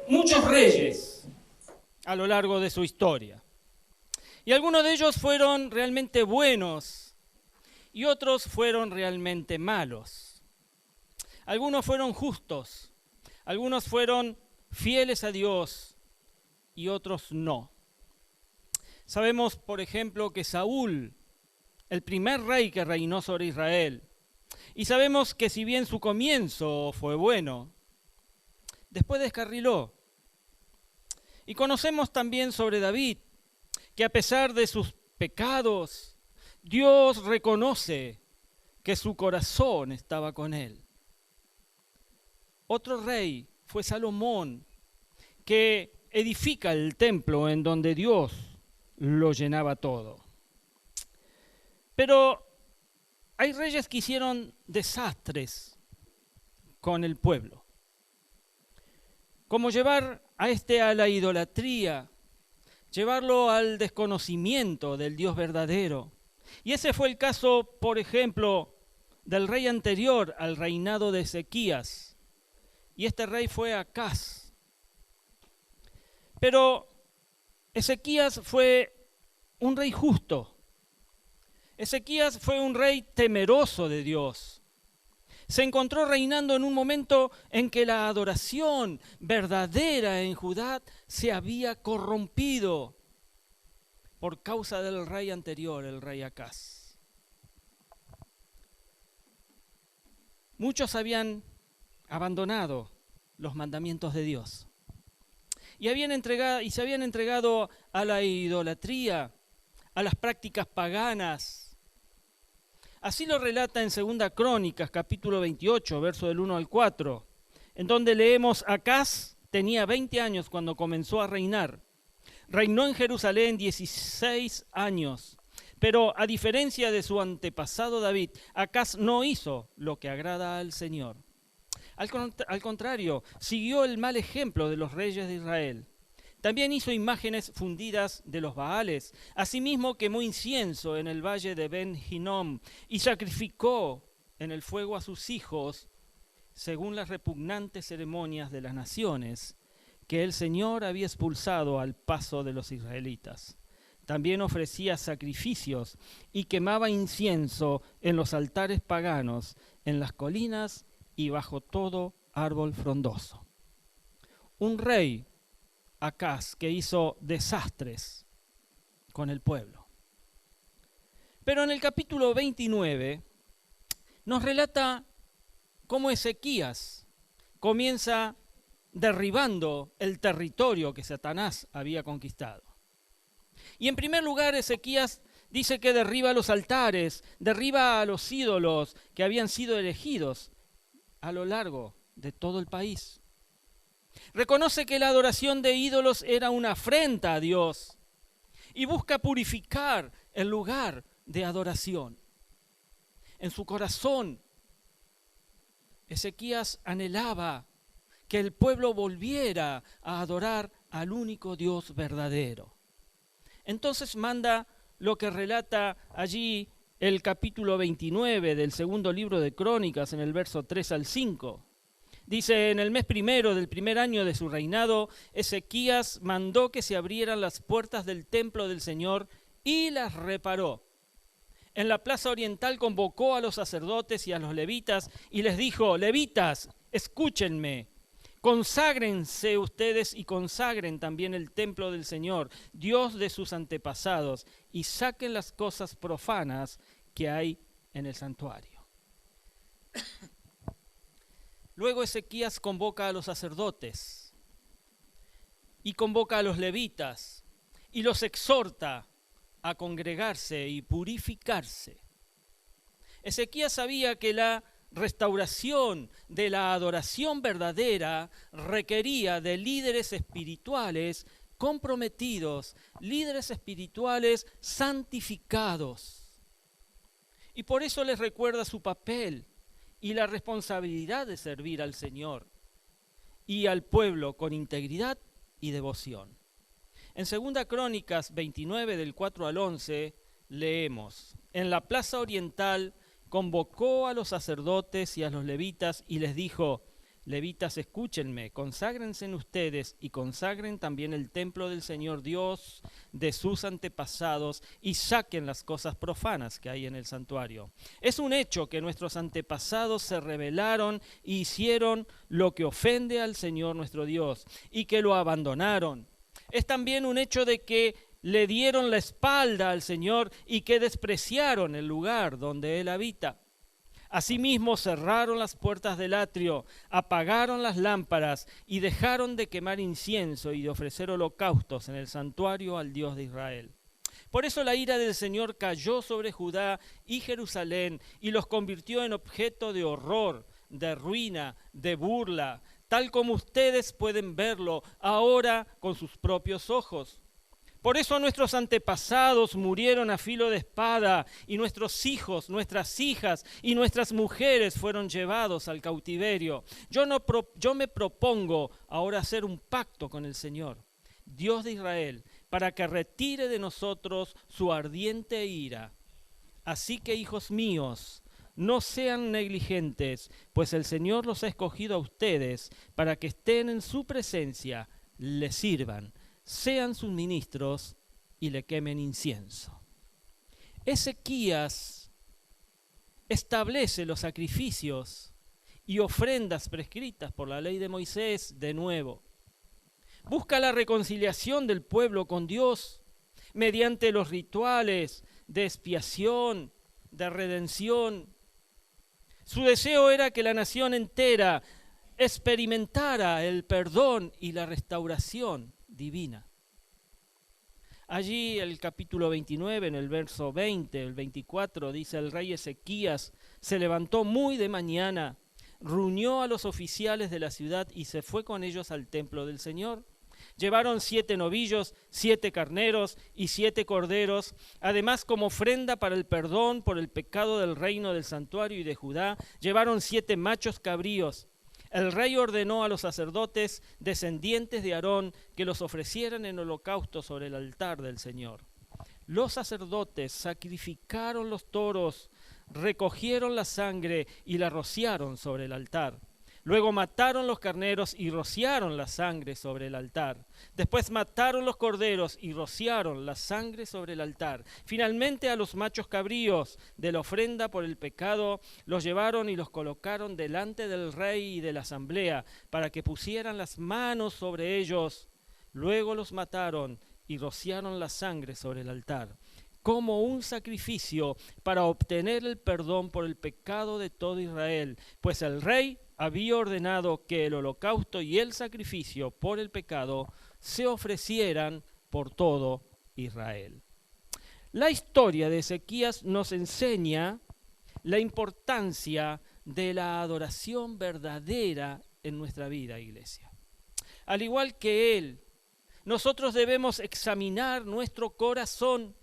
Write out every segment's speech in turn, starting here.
muchos reyes a lo largo de su historia. Y algunos de ellos fueron realmente buenos y otros fueron realmente malos. Algunos fueron justos, algunos fueron fieles a Dios y otros no. Sabemos, por ejemplo, que Saúl, el primer rey que reinó sobre Israel, y sabemos que si bien su comienzo fue bueno, después descarriló. Y conocemos también sobre David, que a pesar de sus pecados, Dios reconoce que su corazón estaba con él. Otro rey fue Salomón, que edifica el templo en donde Dios lo llenaba todo. Pero hay reyes que hicieron desastres con el pueblo, como llevar a la idolatría, llevarlo al desconocimiento del Dios verdadero. Y ese fue el caso, por ejemplo, del rey anterior al reinado de Ezequías. Y este rey fue Acaz. Pero Ezequías fue un rey justo. Ezequías fue un rey temeroso de Dios. Se encontró reinando en un momento en que la adoración verdadera en Judá se había corrompido por causa del rey anterior, el rey Acaz. Muchos habían abandonado los mandamientos de Dios y se habían entregado a la idolatría, a las prácticas paganas. Así lo relata en 2 Crónicas, capítulo 28, verso del 1 al 4, en donde leemos: Acaz tenía 20 años cuando comenzó a reinar. Reinó en Jerusalén 16 años, pero a diferencia de su antepasado David, Acaz no hizo lo que agrada al Señor. Al contrario, siguió el mal ejemplo de los reyes de Israel. También hizo imágenes fundidas de los Baales. Asimismo quemó incienso en el valle de Ben Hinnom y sacrificó en el fuego a sus hijos, según las repugnantes ceremonias de las naciones que el Señor había expulsado al paso de los israelitas. También ofrecía sacrificios y quemaba incienso en los altares paganos, en las colinas y bajo todo árbol frondoso. Un rey, Acaz, que hizo desastres con el pueblo. Pero en el capítulo 29 nos relata cómo Ezequías comienza derribando el territorio que Satanás había conquistado. Y en primer lugar, Ezequías dice que derriba los altares, derriba a los ídolos que habían sido elegidos a lo largo de todo el país. Reconoce que la adoración de ídolos era una afrenta a Dios y busca purificar el lugar de adoración. En su corazón, Ezequías anhelaba que el pueblo volviera a adorar al único Dios verdadero. Entonces manda lo que relata allí el capítulo 29 del segundo libro de Crónicas, en el verso 3 al 5. Dice: en el mes primero del primer año de su reinado, Ezequías mandó que se abrieran las puertas del templo del Señor y las reparó. En la plaza oriental convocó a los sacerdotes y a los levitas y les dijo: levitas, escúchenme. Conságrense ustedes y consagren también el templo del Señor, Dios de sus antepasados, y saquen las cosas profanas que hay en el santuario. Luego Ezequías convoca a los sacerdotes y convoca a los levitas y los exhorta a congregarse y purificarse. Ezequías sabía que la restauración de la adoración verdadera requería de líderes espirituales comprometidos, líderes espirituales santificados. Y por eso les recuerda su papel y la responsabilidad de servir al Señor y al pueblo con integridad y devoción. En 2 Crónicas 29, del 4 al 11, leemos: en la plaza oriental convocó a los sacerdotes y a los levitas y les dijo: Levitas, escúchenme, conságrense en ustedes y consagren también el templo del Señor Dios de sus antepasados y saquen las cosas profanas que hay en el santuario. Es un hecho que nuestros antepasados se rebelaron e hicieron lo que ofende al Señor nuestro Dios y que lo abandonaron. Es también un hecho de que le dieron la espalda al Señor y que despreciaron el lugar donde Él habita. Asimismo cerraron las puertas del atrio, apagaron las lámparas y dejaron de quemar incienso y de ofrecer holocaustos en el santuario al Dios de Israel. Por eso la ira del Señor cayó sobre Judá y Jerusalén y los convirtió en objeto de horror, de ruina, de burla, tal como ustedes pueden verlo ahora con sus propios ojos. Por eso nuestros antepasados murieron a filo de espada, y nuestros hijos, nuestras hijas y nuestras mujeres fueron llevados al cautiverio. Yo me propongo ahora hacer un pacto con el Señor, Dios de Israel, para que retire de nosotros su ardiente ira. Así que, hijos míos, no sean negligentes, pues el Señor los ha escogido a ustedes para que estén en su presencia, le sirvan, sean sus ministros y le quemen incienso. Ezequías establece los sacrificios y ofrendas prescritas por la ley de Moisés de nuevo. Busca la reconciliación del pueblo con Dios mediante los rituales de expiación, de redención. Su deseo era que la nación entera experimentara el perdón y la restauración divina. Allí el capítulo 29, en el verso 20, el 24, dice: el rey Ezequías se levantó muy de mañana, reunió a los oficiales de la ciudad y se fue con ellos al templo del Señor. Llevaron 7 novillos, 7 carneros y 7 corderos, además como ofrenda para el perdón por el pecado del reino del santuario y de Judá, llevaron 7 machos cabríos. El rey ordenó a los sacerdotes descendientes de Aarón que los ofrecieran en holocausto sobre el altar del Señor. Los sacerdotes sacrificaron los toros, recogieron la sangre y la rociaron sobre el altar. Luego mataron los carneros y rociaron la sangre sobre el altar. Después mataron los corderos y rociaron la sangre sobre el altar. Finalmente a los machos cabríos de la ofrenda por el pecado los llevaron y los colocaron delante del rey y de la asamblea para que pusieran las manos sobre ellos. Luego los mataron y rociaron la sangre sobre el altar, como un sacrificio para obtener el perdón por el pecado de todo Israel, pues el rey había ordenado que el holocausto y el sacrificio por el pecado se ofrecieran por todo Israel. La historia de Ezequías nos enseña la importancia de la adoración verdadera en nuestra vida, iglesia. Al igual que él, nosotros debemos examinar nuestro corazón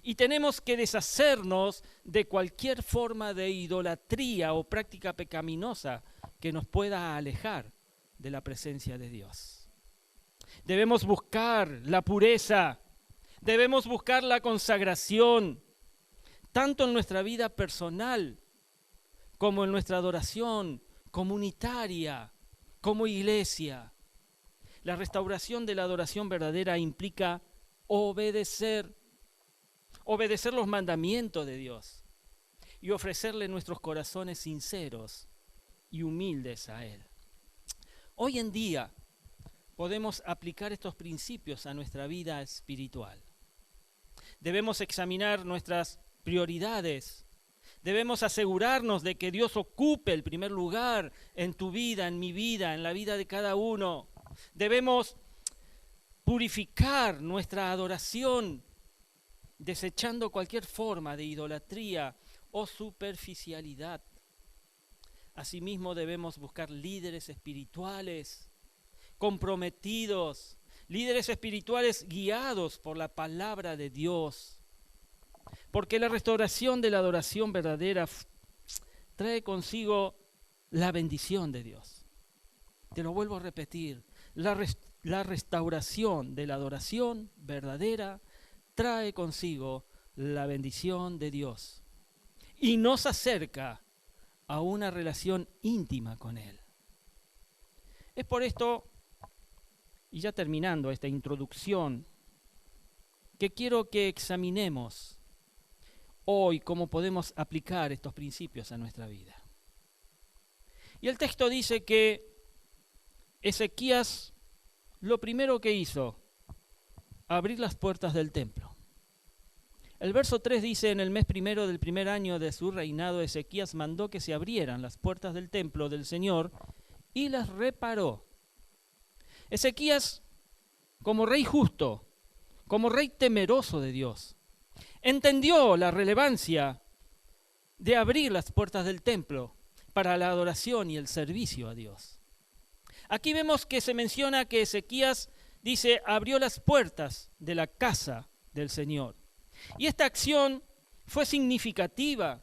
y tenemos que deshacernos de cualquier forma de idolatría o práctica pecaminosa que nos pueda alejar de la presencia de Dios. Debemos buscar la pureza, debemos buscar la consagración, tanto en nuestra vida personal como en nuestra adoración comunitaria, como iglesia. La restauración de la adoración verdadera implica obedecer los mandamientos de Dios y ofrecerle nuestros corazones sinceros y humildes a Él. Hoy en día podemos aplicar estos principios a nuestra vida espiritual. Debemos examinar nuestras prioridades. Debemos asegurarnos de que Dios ocupe el primer lugar en tu vida, en mi vida, en la vida de cada uno. Debemos purificar nuestra adoración, desechando cualquier forma de idolatría o superficialidad. Asimismo, debemos buscar líderes espirituales comprometidos, líderes espirituales guiados por la palabra de Dios. Porque la restauración de la adoración verdadera trae consigo la bendición de Dios. Te lo vuelvo a repetir, la restauración de la adoración verdadera trae consigo la bendición de Dios y nos acerca a una relación íntima con Él. Es por esto, y ya terminando esta introducción, que quiero que examinemos hoy cómo podemos aplicar estos principios a nuestra vida. Y el texto dice que Ezequías lo primero que hizo, abrir las puertas del templo. El verso 3 dice, en el mes primero del primer año de su reinado, Ezequías mandó que se abrieran las puertas del templo del Señor y las reparó. Ezequías, como rey justo, como rey temeroso de Dios, entendió la relevancia de abrir las puertas del templo para la adoración y el servicio a Dios. Aquí vemos que se menciona que Ezequías, dice, abrió las puertas de la casa del Señor. Y esta acción fue significativa,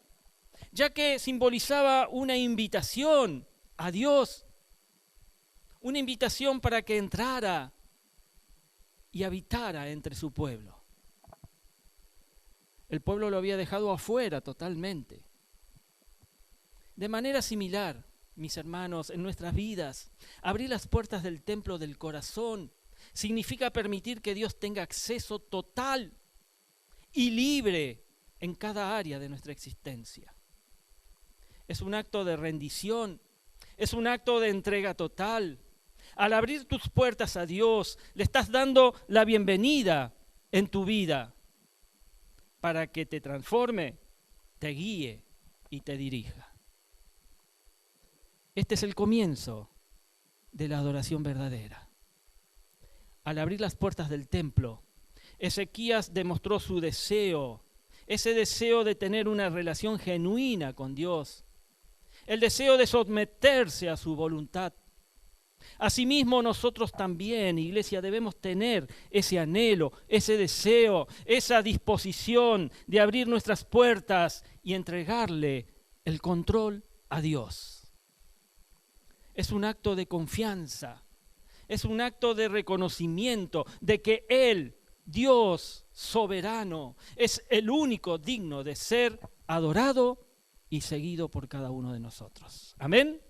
ya que simbolizaba una invitación a Dios, una invitación para que entrara y habitara entre su pueblo. El pueblo lo había dejado afuera totalmente. De manera similar, mis hermanos, en nuestras vidas, abrir las puertas del templo del corazón significa permitir que Dios tenga acceso total y libre en cada área de nuestra existencia. Es un acto de rendición, es un acto de entrega total. Al abrir tus puertas a Dios, le estás dando la bienvenida en tu vida para que te transforme, te guíe y te dirija. Este es el comienzo de la adoración verdadera. Al abrir las puertas del templo, Ezequías demostró su deseo, ese deseo de tener una relación genuina con Dios, el deseo de someterse a su voluntad. Asimismo, nosotros también, iglesia, debemos tener ese anhelo, ese deseo, esa disposición de abrir nuestras puertas y entregarle el control a Dios. Es un acto de confianza, es un acto de reconocimiento de que Él, Dios soberano, es el único digno de ser adorado y seguido por cada uno de nosotros. Amén.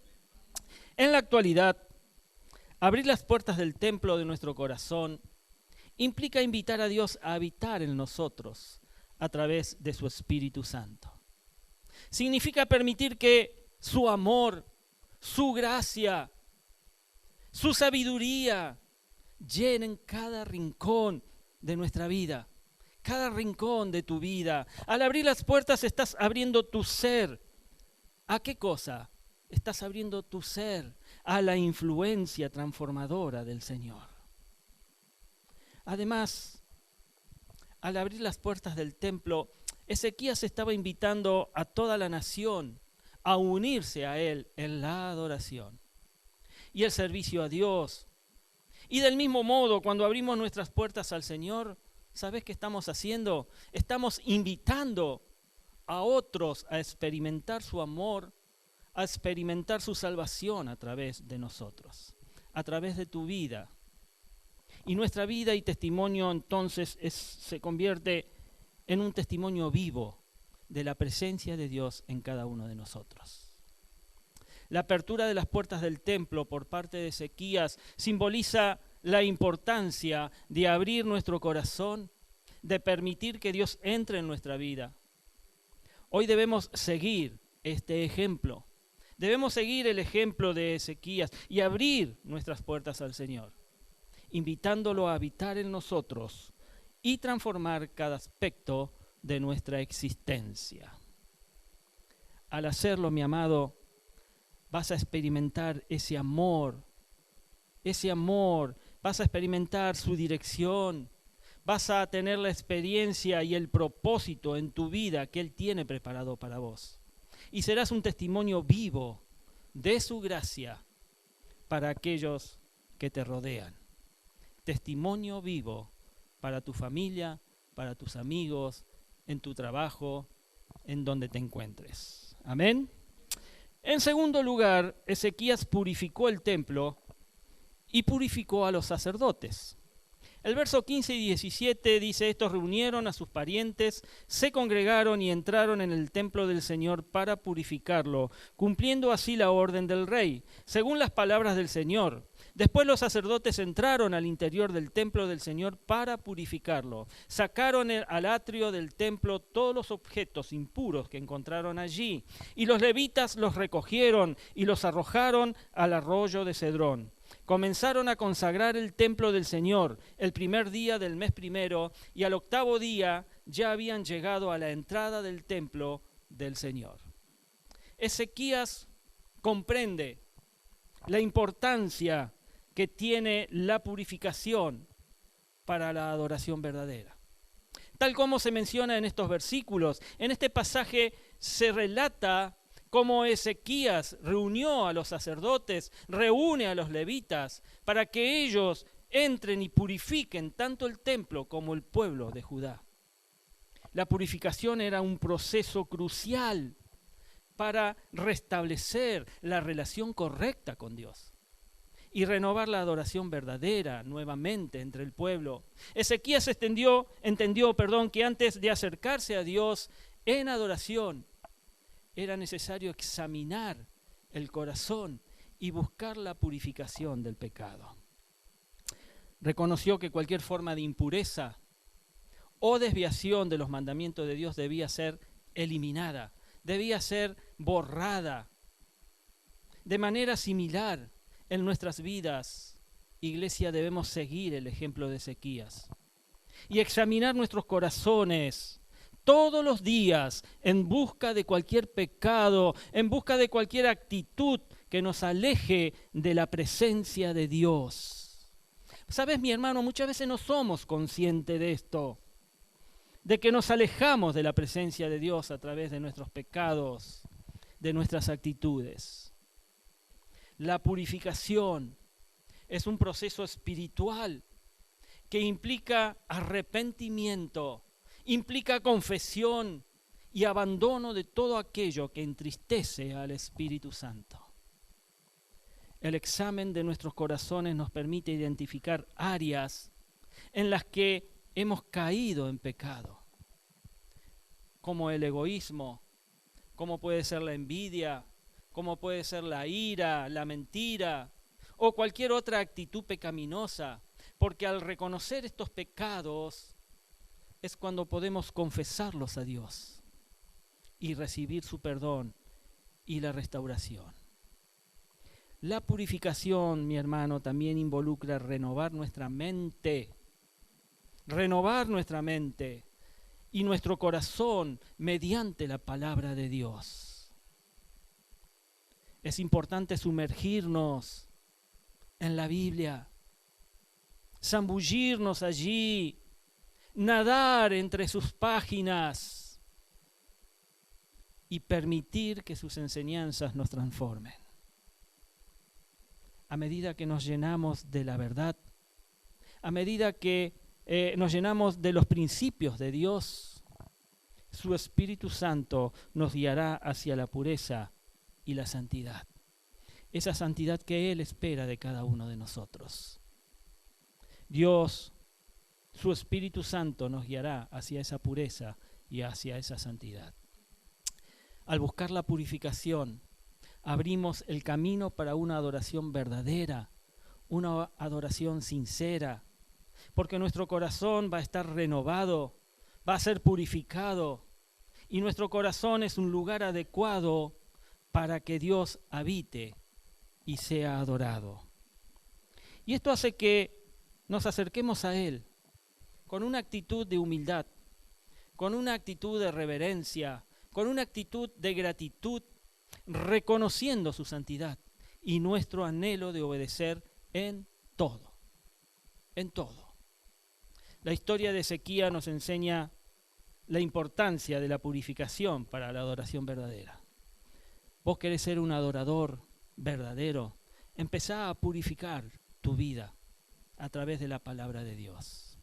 En la actualidad, abrir las puertas del templo de nuestro corazón implica invitar a Dios a habitar en nosotros a través de su Espíritu Santo. Significa permitir que su amor, su gracia, su sabiduría llenen cada rincón de nuestra vida, cada rincón de tu vida. Al abrir las puertas estás abriendo tu ser. ¿A qué cosa? Estás abriendo tu ser a la influencia transformadora del Señor. Además, al abrir las puertas del templo, Ezequías estaba invitando a toda la nación a unirse a él en la adoración y el servicio a Dios. Y del mismo modo, cuando abrimos nuestras puertas al Señor, ¿sabes qué estamos haciendo? Estamos invitando a otros a experimentar su amor, a experimentar su salvación a través de nosotros, a través de tu vida. Y nuestra vida y testimonio entonces se convierte en un testimonio vivo de la presencia de Dios en cada uno de nosotros. La apertura de las puertas del templo por parte de Ezequías simboliza la importancia de abrir nuestro corazón, de permitir que Dios entre en nuestra vida. Hoy debemos seguir este ejemplo. Debemos seguir el ejemplo de Ezequías y abrir nuestras puertas al Señor, invitándolo a habitar en nosotros y transformar cada aspecto de nuestra existencia. Al hacerlo, mi amado, vas a experimentar ese amor, vas a experimentar su dirección, vas a tener la experiencia y el propósito en tu vida que Él tiene preparado para vos. Y serás un testimonio vivo de su gracia para aquellos que te rodean. Testimonio vivo para tu familia, para tus amigos, en tu trabajo, en donde te encuentres. Amén. En segundo lugar, Ezequías purificó el templo y purificó a los sacerdotes. El verso 15 y 17 dice, estos reunieron a sus parientes, se congregaron y entraron en el templo del Señor para purificarlo, cumpliendo así la orden del rey, según las palabras del Señor. Después los sacerdotes entraron al interior del templo del Señor para purificarlo. Sacaron al atrio del templo todos los objetos impuros que encontraron allí, y los levitas los recogieron y los arrojaron al arroyo de Cedrón. Comenzaron a consagrar el templo del Señor el primer día del mes primero, y al octavo día ya habían llegado a la entrada del templo del Señor. Ezequías comprende la importancia que tiene la purificación para la adoración verdadera. Tal como se menciona en estos versículos, en este pasaje se relata cómo Ezequías reunió a los sacerdotes, reúne a los levitas, para que ellos entren y purifiquen tanto el templo como el pueblo de Judá. La purificación era un proceso crucial para restablecer la relación correcta con Dios y renovar la adoración verdadera nuevamente entre el pueblo. Ezequías entendió que antes de acercarse a Dios en adoración, era necesario examinar el corazón y buscar la purificación del pecado. Reconoció que cualquier forma de impureza o desviación de los mandamientos de Dios debía ser eliminada, debía ser borrada. De manera similar, en nuestras vidas, iglesia, debemos seguir el ejemplo de Ezequías y examinar nuestros corazones todos los días en busca de cualquier pecado, en busca de cualquier actitud que nos aleje de la presencia de Dios. ¿Sabes, mi hermano? Muchas veces no somos conscientes de esto, de que nos alejamos de la presencia de Dios a través de nuestros pecados, de nuestras actitudes. La purificación es un proceso espiritual que implica arrepentimiento, implica confesión y abandono de todo aquello que entristece al Espíritu Santo. El examen de nuestros corazones nos permite identificar áreas en las que hemos caído en pecado, como el egoísmo, como puede ser la envidia, como puede ser la ira, la mentira o cualquier otra actitud pecaminosa, porque al reconocer estos pecados es cuando podemos confesarlos a Dios y recibir su perdón y la restauración. La purificación, mi hermano, también involucra renovar nuestra mente y nuestro corazón mediante la palabra de Dios. Es importante sumergirnos en la Biblia, zambullirnos allí, nadar entre sus páginas y permitir que sus enseñanzas nos transformen. A medida que nos llenamos de la verdad, a medida que nos llenamos de los principios de Dios, su Espíritu Santo nos guiará hacia la pureza y la santidad. Esa santidad que Él espera de cada uno de nosotros. Dios, su Espíritu Santo, nos guiará hacia esa pureza y hacia esa santidad. Al buscar la purificación, abrimos el camino para una adoración verdadera, una adoración sincera, porque nuestro corazón va a estar renovado, va a ser purificado, y nuestro corazón es un lugar adecuado para que Dios habite y sea adorado. Y esto hace que nos acerquemos a Él con una actitud de humildad, con una actitud de reverencia, con una actitud de gratitud, reconociendo su santidad y nuestro anhelo de obedecer en todo, en todo. La historia de Ezequías nos enseña la importancia de la purificación para la adoración verdadera. Vos querés ser un adorador verdadero, empezá a purificar tu vida a través de la palabra de Dios.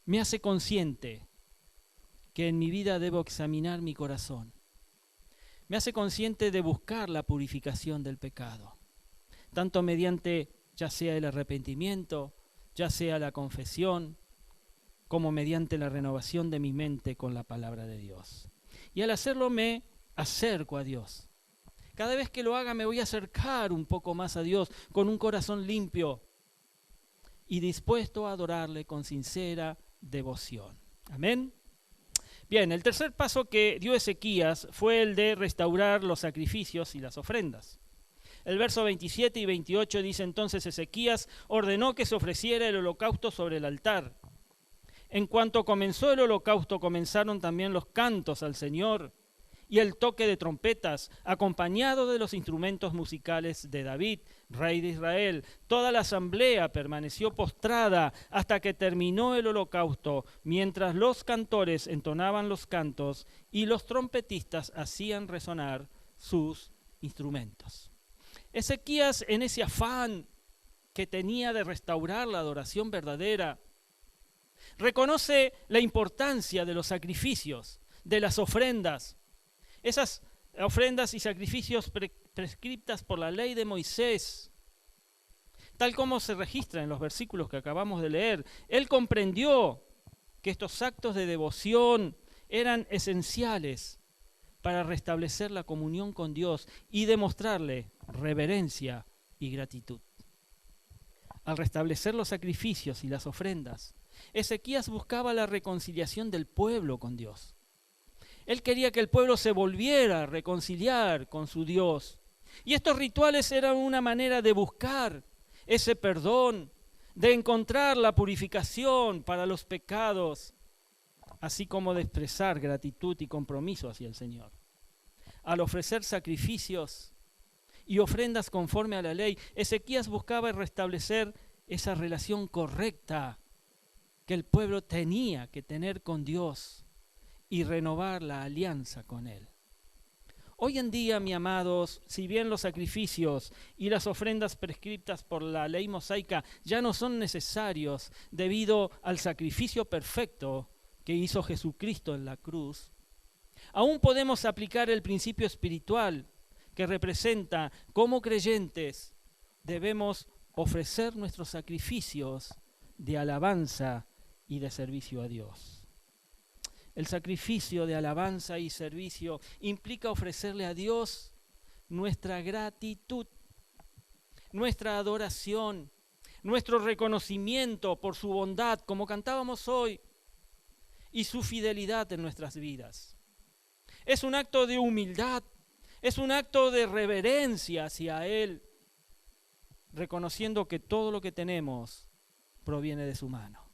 Me hace consciente que en mi vida debo examinar mi corazón. Me hace consciente de buscar la purificación del pecado, tanto mediante ya sea el arrepentimiento, ya sea la confesión, como mediante la renovación de mi mente con la palabra de Dios. Y al hacerlo me acerco a Dios, Cada vez que lo haga me voy a acercar un poco más a Dios con un corazón limpio y dispuesto a adorarle con sincera devoción. Amén. Bien, el tercer paso que dio Ezequías fue el de restaurar los sacrificios y las ofrendas. El verso 27 y 28 dice: entonces Ezequías ordenó que se ofreciera el holocausto sobre el altar. En cuanto comenzó el holocausto, comenzaron también los cantos al Señor y el toque de trompetas, acompañado de los instrumentos musicales de David, rey de Israel. Toda la asamblea permaneció postrada hasta que terminó el holocausto, mientras los cantores entonaban los cantos y los trompetistas hacían resonar sus instrumentos. Ezequías, en ese afán que tenía de restaurar la adoración verdadera, reconoce la importancia de los sacrificios, de las ofrendas. Esas ofrendas y sacrificios prescriptas por la ley de Moisés, tal como se registra en los versículos que acabamos de leer. Él comprendió que estos actos de devoción eran esenciales para restablecer la comunión con Dios y demostrarle reverencia y gratitud. Al restablecer los sacrificios y las ofrendas, Ezequías buscaba la reconciliación del pueblo con Dios. Él quería que el pueblo se volviera a reconciliar con su Dios. Y estos rituales eran una manera de buscar ese perdón, de encontrar la purificación para los pecados, así como de expresar gratitud y compromiso hacia el Señor. Al ofrecer sacrificios y ofrendas conforme a la ley, Ezequías buscaba restablecer esa relación correcta que el pueblo tenía que tener con Dios y renovar la alianza con Él. Hoy en día, mis amados, si bien los sacrificios y las ofrendas prescritas por la ley mosaica ya no son necesarios debido al sacrificio perfecto que hizo Jesucristo en la cruz, aún podemos aplicar el principio espiritual que representa cómo creyentes debemos ofrecer nuestros sacrificios de alabanza y de servicio a Dios. El sacrificio de alabanza y servicio implica ofrecerle a Dios nuestra gratitud, nuestra adoración, nuestro reconocimiento por su bondad, como cantábamos hoy, y su fidelidad en nuestras vidas. Es un acto de humildad, es un acto de reverencia hacia Él, reconociendo que todo lo que tenemos proviene de su mano.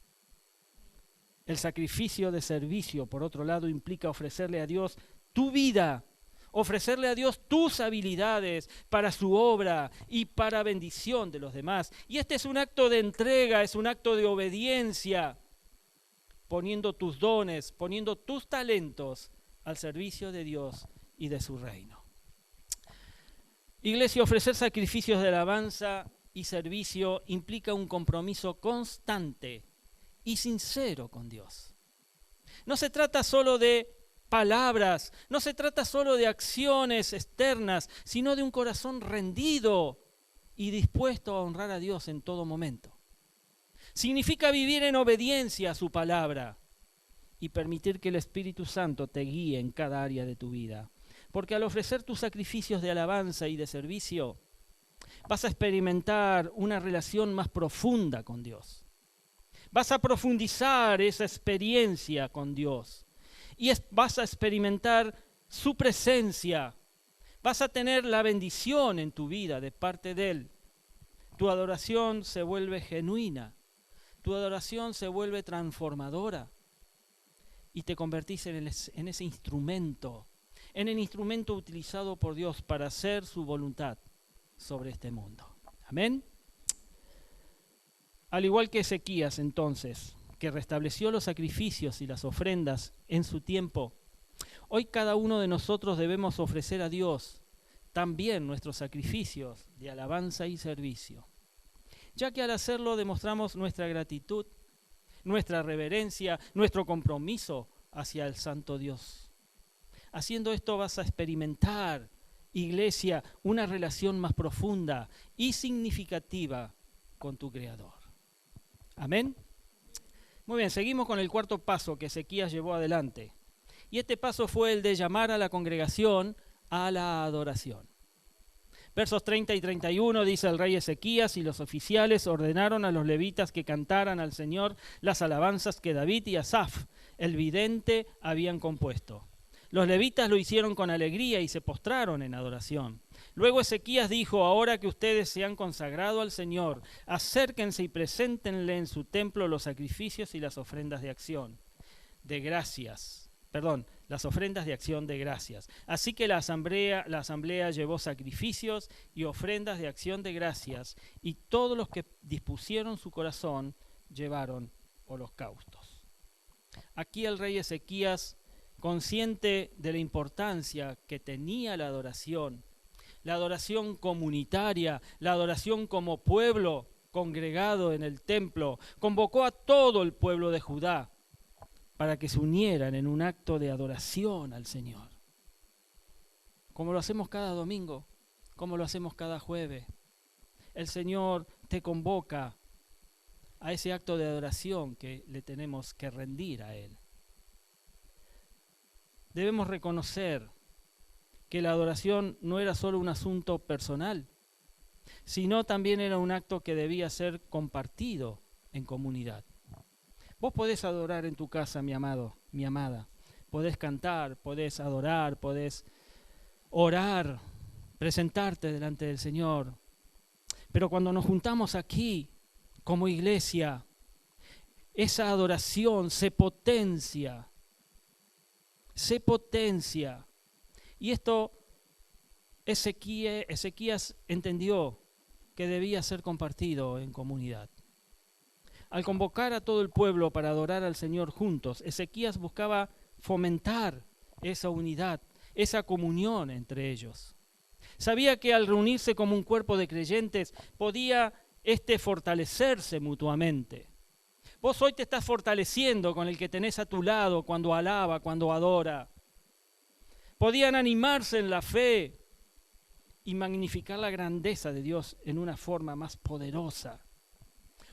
El sacrificio de servicio, por otro lado, implica ofrecerle a Dios tu vida, ofrecerle a Dios tus habilidades para su obra y para bendición de los demás. Y este es un acto de entrega, es un acto de obediencia, poniendo tus dones, poniendo tus talentos al servicio de Dios y de su reino. Iglesia, ofrecer sacrificios de alabanza y servicio implica un compromiso constante y sincero con Dios. No se trata solo de palabras, no se trata solo de acciones externas, sino de un corazón rendido y dispuesto a honrar a Dios en todo momento. Significa vivir en obediencia a su palabra y permitir que el Espíritu Santo te guíe en cada área de tu vida. Porque al ofrecer tus sacrificios de alabanza y de servicio, vas a experimentar una relación más profunda con Dios. Vas a profundizar esa experiencia con Dios y vas a experimentar su presencia. Vas a tener la bendición en tu vida de parte de Él. Tu adoración se vuelve genuina, tu adoración se vuelve transformadora y te convertís en ese instrumento, en el instrumento utilizado por Dios para hacer su voluntad sobre este mundo. Amén. Al igual que Ezequías, entonces, que restableció los sacrificios y las ofrendas en su tiempo, hoy cada uno de nosotros debemos ofrecer a Dios también nuestros sacrificios de alabanza y servicio, ya que al hacerlo demostramos nuestra gratitud, nuestra reverencia, nuestro compromiso hacia el Santo Dios. Haciendo esto vas a experimentar, iglesia, una relación más profunda y significativa con tu Creador. Amén. Muy bien, seguimos con el cuarto paso que Ezequías llevó adelante. Y este paso fue el de llamar a la congregación a la adoración. Versos 30 y 31 dice el rey Ezequías: y los oficiales ordenaron a los levitas que cantaran al Señor las alabanzas que David y Asaf, el vidente, habían compuesto. Los levitas lo hicieron con alegría y se postraron en adoración. Luego Ezequías dijo: ahora que ustedes se han consagrado al Señor, acérquense y preséntenle en su templo los sacrificios y las ofrendas de acción de gracias. Las ofrendas de acción de gracias. Así que la asamblea llevó sacrificios y ofrendas de acción de gracias, y todos los que dispusieron su corazón llevaron holocaustos. Aquí el rey Ezequías, consciente de la importancia que tenía la adoración comunitaria, la adoración como pueblo congregado en el templo, convocó a todo el pueblo de Judá para que se unieran en un acto de adoración al Señor. Como lo hacemos cada domingo, como lo hacemos cada jueves. El Señor te convoca a ese acto de adoración que le tenemos que rendir a Él. Debemos reconocer que la adoración no era solo un asunto personal, sino también era un acto que debía ser compartido en comunidad. Vos podés adorar en tu casa, mi amado, mi amada. Podés cantar, podés adorar, podés orar, presentarte delante del Señor. Pero cuando nos juntamos aquí como iglesia, esa adoración se potencia. Y esto Ezequías entendió que debía ser compartido en comunidad. Al convocar a todo el pueblo para adorar al Señor juntos, Ezequías buscaba fomentar esa unidad, esa comunión entre ellos. Sabía que al reunirse como un cuerpo de creyentes podía fortalecerse mutuamente. Vos hoy te estás fortaleciendo con el que tenés a tu lado cuando alaba, cuando adora. Podían animarse en la fe y magnificar la grandeza de Dios en una forma más poderosa.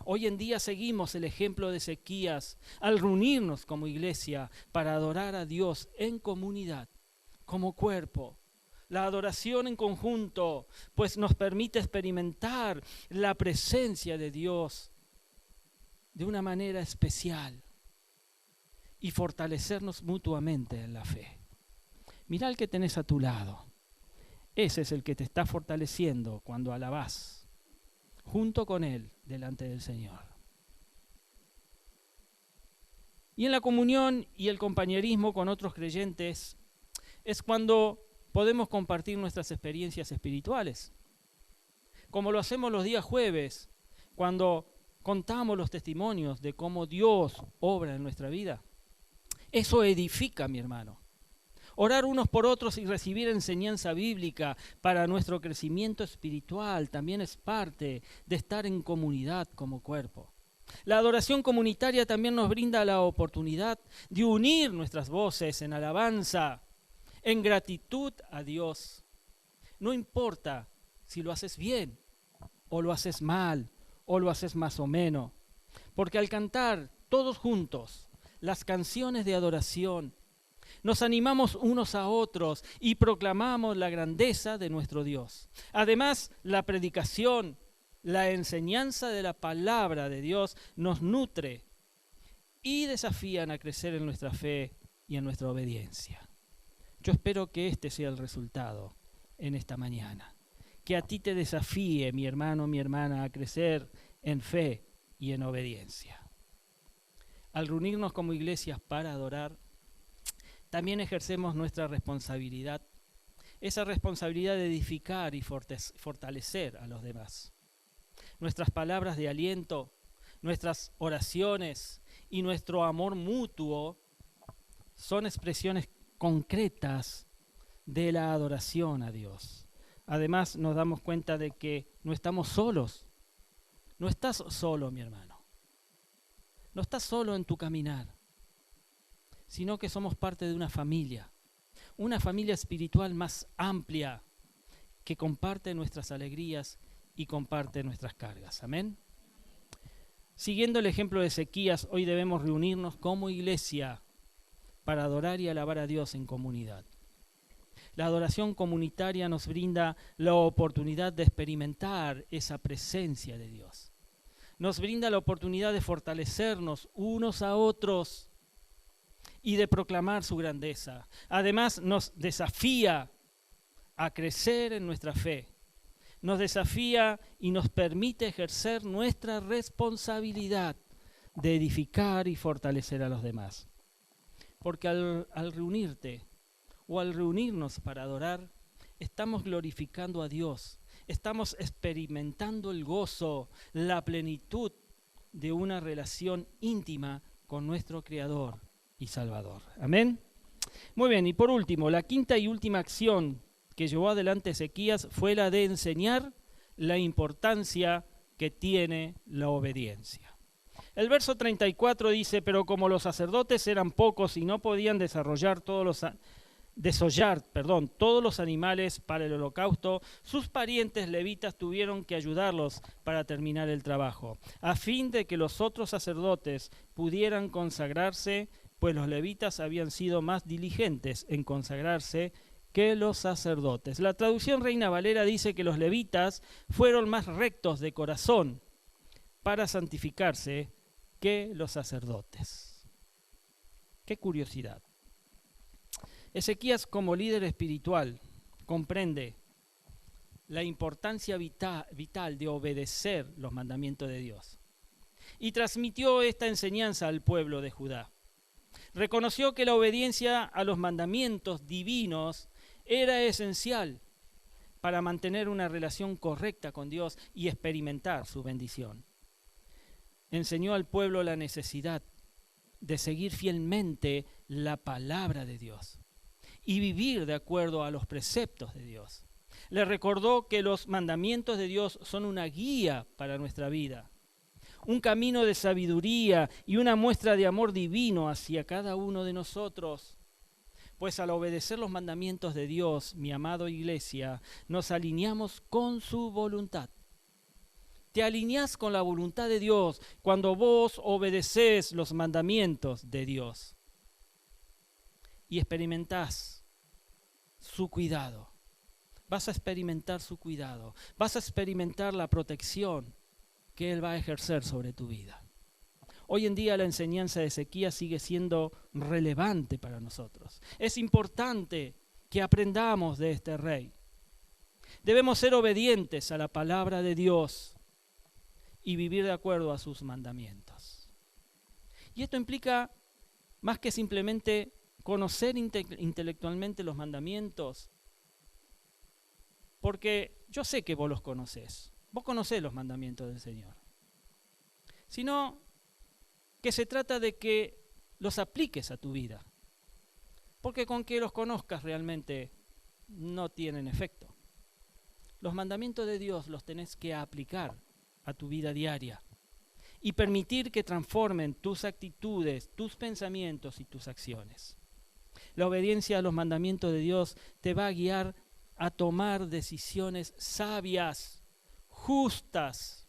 Hoy en día seguimos el ejemplo de Ezequías al reunirnos como iglesia para adorar a Dios en comunidad, como cuerpo. La adoración en conjunto, pues nos permite experimentar la presencia de Dios de una manera especial y fortalecernos mutuamente en la fe. Mirá al que tenés a tu lado. Ese es el que te está fortaleciendo cuando alabás junto con Él delante del Señor. Y en la comunión y el compañerismo con otros creyentes es cuando podemos compartir nuestras experiencias espirituales. Como lo hacemos los días jueves, cuando contamos los testimonios de cómo Dios obra en nuestra vida. Eso edifica, mi hermano. Orar unos por otros y recibir enseñanza bíblica para nuestro crecimiento espiritual también es parte de estar en comunidad como cuerpo. La adoración comunitaria también nos brinda la oportunidad de unir nuestras voces en alabanza, en gratitud a Dios. No importa si lo haces bien o lo haces mal o lo haces más o menos, porque al cantar todos juntos las canciones de adoración, nos animamos unos a otros y proclamamos la grandeza de nuestro Dios. Además, la predicación, la enseñanza de la palabra de Dios nos nutre y desafían a crecer en nuestra fe y en nuestra obediencia. Yo espero que este sea el resultado en esta mañana. Que a ti te desafíe, mi hermano, mi hermana, a crecer en fe y en obediencia. Al reunirnos como iglesias para adorar, también ejercemos nuestra responsabilidad, esa responsabilidad de edificar y fortalecer a los demás. Nuestras palabras de aliento, nuestras oraciones y nuestro amor mutuo son expresiones concretas de la adoración a Dios. Además, nos damos cuenta de que no estamos solos. No estás solo, mi hermano. No estás solo en tu caminar, sino que somos parte de una familia espiritual más amplia que comparte nuestras alegrías y comparte nuestras cargas. Amén. Siguiendo el ejemplo de Ezequías, hoy debemos reunirnos como iglesia para adorar y alabar a Dios en comunidad. La adoración comunitaria nos brinda la oportunidad de experimentar esa presencia de Dios. Nos brinda la oportunidad de fortalecernos unos a otros y de proclamar su grandeza. Además, nos desafía a crecer en nuestra fe. Nos desafía y nos permite ejercer nuestra responsabilidad de edificar y fortalecer a los demás. Porque al reunirte o al reunirnos para adorar, estamos glorificando a Dios, estamos experimentando el gozo, la plenitud de una relación íntima con nuestro Creador y Salvador. Amén. Muy bien, y por último, la quinta y última acción que llevó adelante Ezequías fue la de enseñar la importancia que tiene la obediencia. El verso 34 dice, pero como los sacerdotes eran pocos y no podían desollar todos los animales para el holocausto, sus parientes levitas tuvieron que ayudarlos para terminar el trabajo, a fin de que los otros sacerdotes pudieran consagrarse, pues los levitas habían sido más diligentes en consagrarse que los sacerdotes. La traducción Reina Valera dice que los levitas fueron más rectos de corazón para santificarse que los sacerdotes. ¡Qué curiosidad! Ezequías, como líder espiritual, comprende la importancia vital de obedecer los mandamientos de Dios y transmitió esta enseñanza al pueblo de Judá. Reconoció que la obediencia a los mandamientos divinos era esencial para mantener una relación correcta con Dios y experimentar su bendición. Enseñó al pueblo la necesidad de seguir fielmente la palabra de Dios y vivir de acuerdo a los preceptos de Dios. Le recordó que los mandamientos de Dios son una guía para nuestra vida, un camino de sabiduría y una muestra de amor divino hacia cada uno de nosotros. Pues al obedecer los mandamientos de Dios, mi amado iglesia, nos alineamos con su voluntad. Te alineás con la voluntad de Dios cuando vos obedecés los mandamientos de Dios y experimentás su cuidado. Vas a experimentar su cuidado, vas a experimentar la protección que Él va a ejercer sobre tu vida. Hoy en día la enseñanza de Ezequías sigue siendo relevante para nosotros. Es importante que aprendamos de este rey. Debemos ser obedientes a la palabra de Dios y vivir de acuerdo a sus mandamientos. Y esto implica más que simplemente conocer intelectualmente los mandamientos, porque yo sé que vos los conocés. Vos conocés los mandamientos del Señor. Sino que se trata de que los apliques a tu vida. Porque con que los conozcas realmente no tienen efecto. Los mandamientos de Dios los tenés que aplicar a tu vida diaria y permitir que transformen tus actitudes, tus pensamientos y tus acciones. La obediencia a los mandamientos de Dios te va a guiar a tomar decisiones sabias, justas.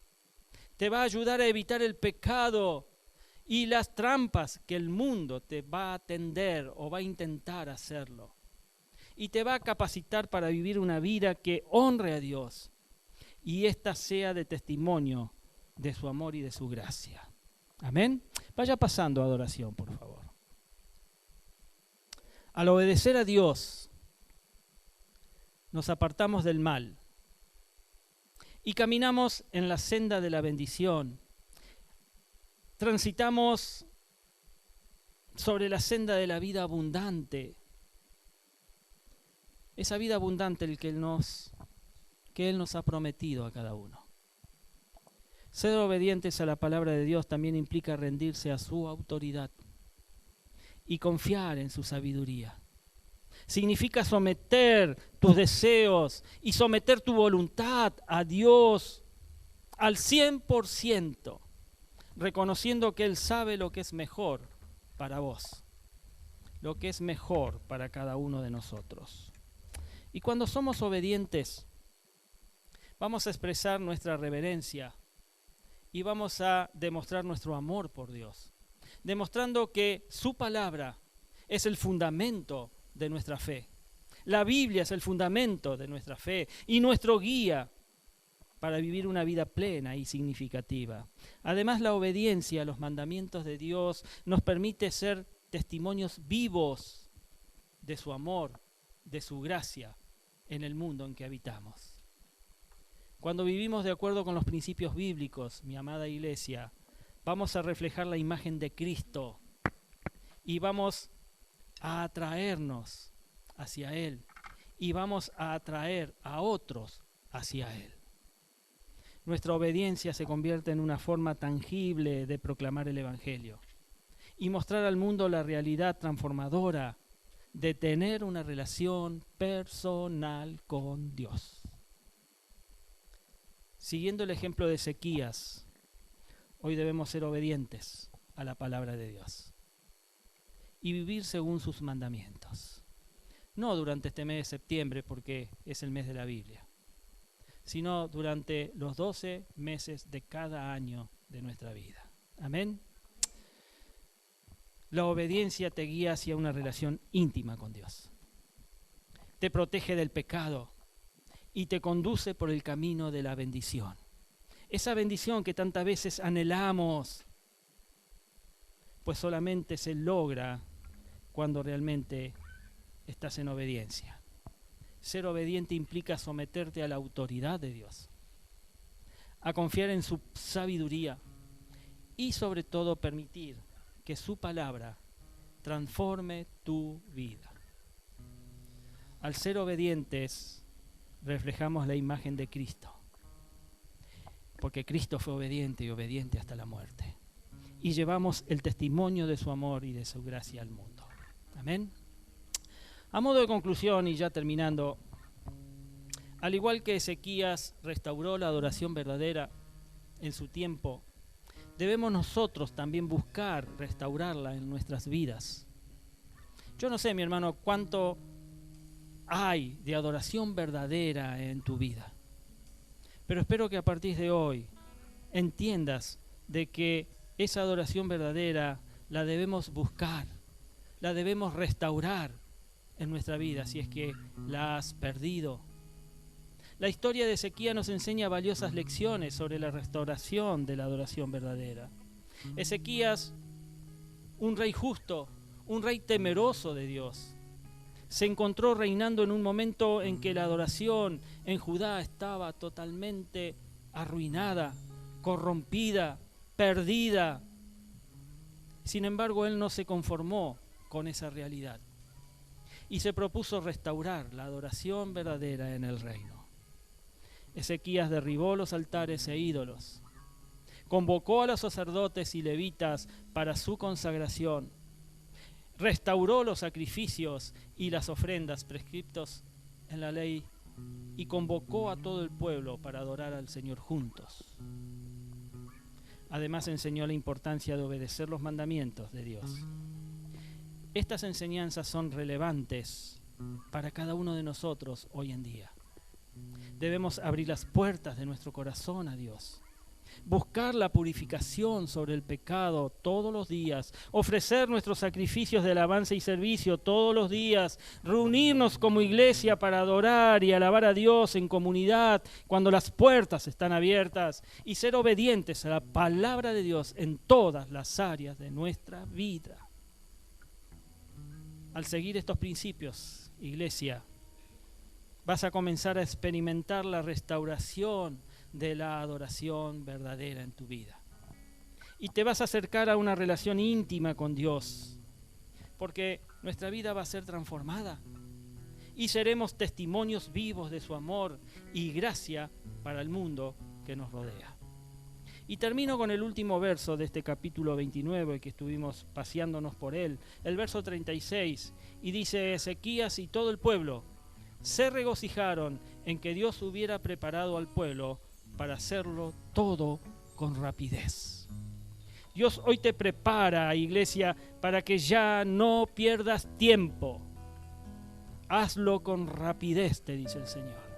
Te va a ayudar a evitar el pecado y las trampas que el mundo te va a tender o va a intentar hacerlo. Y te va a capacitar para vivir una vida que honre a Dios y ésta sea de testimonio de su amor y de su gracia. Amén. Vaya pasando a adoración, por favor. Al obedecer a Dios, nos apartamos del mal y caminamos en la senda de la bendición. Transitamos sobre la senda de la vida abundante. Esa vida abundante que Él nos ha prometido a cada uno. Ser obedientes a la palabra de Dios también implica rendirse a su autoridad y confiar en su sabiduría. Significa someter tus deseos y someter tu voluntad a Dios al 100%, reconociendo que Él sabe lo que es mejor para vos, lo que es mejor para cada uno de nosotros. Y cuando somos obedientes, vamos a expresar nuestra reverencia y vamos a demostrar nuestro amor por Dios, demostrando que su palabra es el fundamento de nuestra fe. La Biblia es el fundamento de nuestra fe y nuestro guía para vivir una vida plena y significativa. Además, la obediencia a los mandamientos de Dios nos permite ser testimonios vivos de su amor, de su gracia en el mundo en que habitamos. Cuando vivimos de acuerdo con los principios bíblicos, mi amada iglesia, vamos a reflejar la imagen de Cristo y vamos a atraernos hacia Él y vamos a atraer a otros hacia Él. Nuestra obediencia se convierte en una forma tangible de proclamar el Evangelio y mostrar al mundo la realidad transformadora de tener una relación personal con Dios. Siguiendo el ejemplo de Ezequías, hoy debemos ser obedientes a la palabra de Dios y vivir según sus mandamientos. No durante este mes de septiembre, porque es el mes de la Biblia, sino durante los 12 meses de cada año de nuestra vida. Amén. La obediencia te guía hacia una relación íntima con Dios. Te protege del pecado y te conduce por el camino de la bendición. Esa bendición que tantas veces anhelamos, pues solamente se logra cuando realmente estás en obediencia. Ser obediente implica someterte a la autoridad de Dios, a confiar en su sabiduría y sobre todo permitir que su palabra transforme tu vida. Al ser obedientes, reflejamos la imagen de Cristo, porque Cristo fue obediente y obediente hasta la muerte. Y llevamos el testimonio de su amor y de su gracia al mundo. Amén. A modo de conclusión y ya terminando, al igual que Ezequías restauró la adoración verdadera en su tiempo, debemos nosotros también buscar restaurarla en nuestras vidas. Yo no sé, mi hermano, cuánto hay de adoración verdadera en tu vida, pero espero que a partir de hoy entiendas de que esa adoración verdadera la debemos buscar, la debemos restaurar en nuestra vida si es que la has perdido. La historia de Ezequías nos enseña valiosas lecciones sobre la restauración de la adoración verdadera. Ezequías, un rey justo, un rey temeroso de Dios, se encontró reinando en un momento en que la adoración en Judá estaba totalmente arruinada, corrompida, perdida. Sin embargo, él no se conformó con esa realidad y se propuso restaurar la adoración verdadera en el reino. Ezequías derribó los altares e ídolos, convocó a los sacerdotes y levitas para su consagración, restauró los sacrificios y las ofrendas prescriptos en la ley y convocó a todo el pueblo para adorar al Señor juntos. Además enseñó la importancia de obedecer los mandamientos de Dios. Estas enseñanzas son relevantes para cada uno de nosotros hoy en día. Debemos abrir las puertas de nuestro corazón a Dios, buscar la purificación sobre el pecado todos los días, ofrecer nuestros sacrificios de alabanza y servicio todos los días, reunirnos como iglesia para adorar y alabar a Dios en comunidad cuando las puertas están abiertas y ser obedientes a la palabra de Dios en todas las áreas de nuestra vida. Al seguir estos principios, iglesia, vas a comenzar a experimentar la restauración de la adoración verdadera en tu vida. Y te vas a acercar a una relación íntima con Dios, porque nuestra vida va a ser transformada y seremos testimonios vivos de su amor y gracia para el mundo que nos rodea. Y termino con el último verso de este capítulo 29 que estuvimos paseándonos por él, el verso 36, y dice: Ezequías y todo el pueblo se regocijaron en que Dios hubiera preparado al pueblo para hacerlo todo con rapidez. Dios hoy te prepara, iglesia, para que ya no pierdas tiempo. Hazlo con rapidez, te dice el Señor.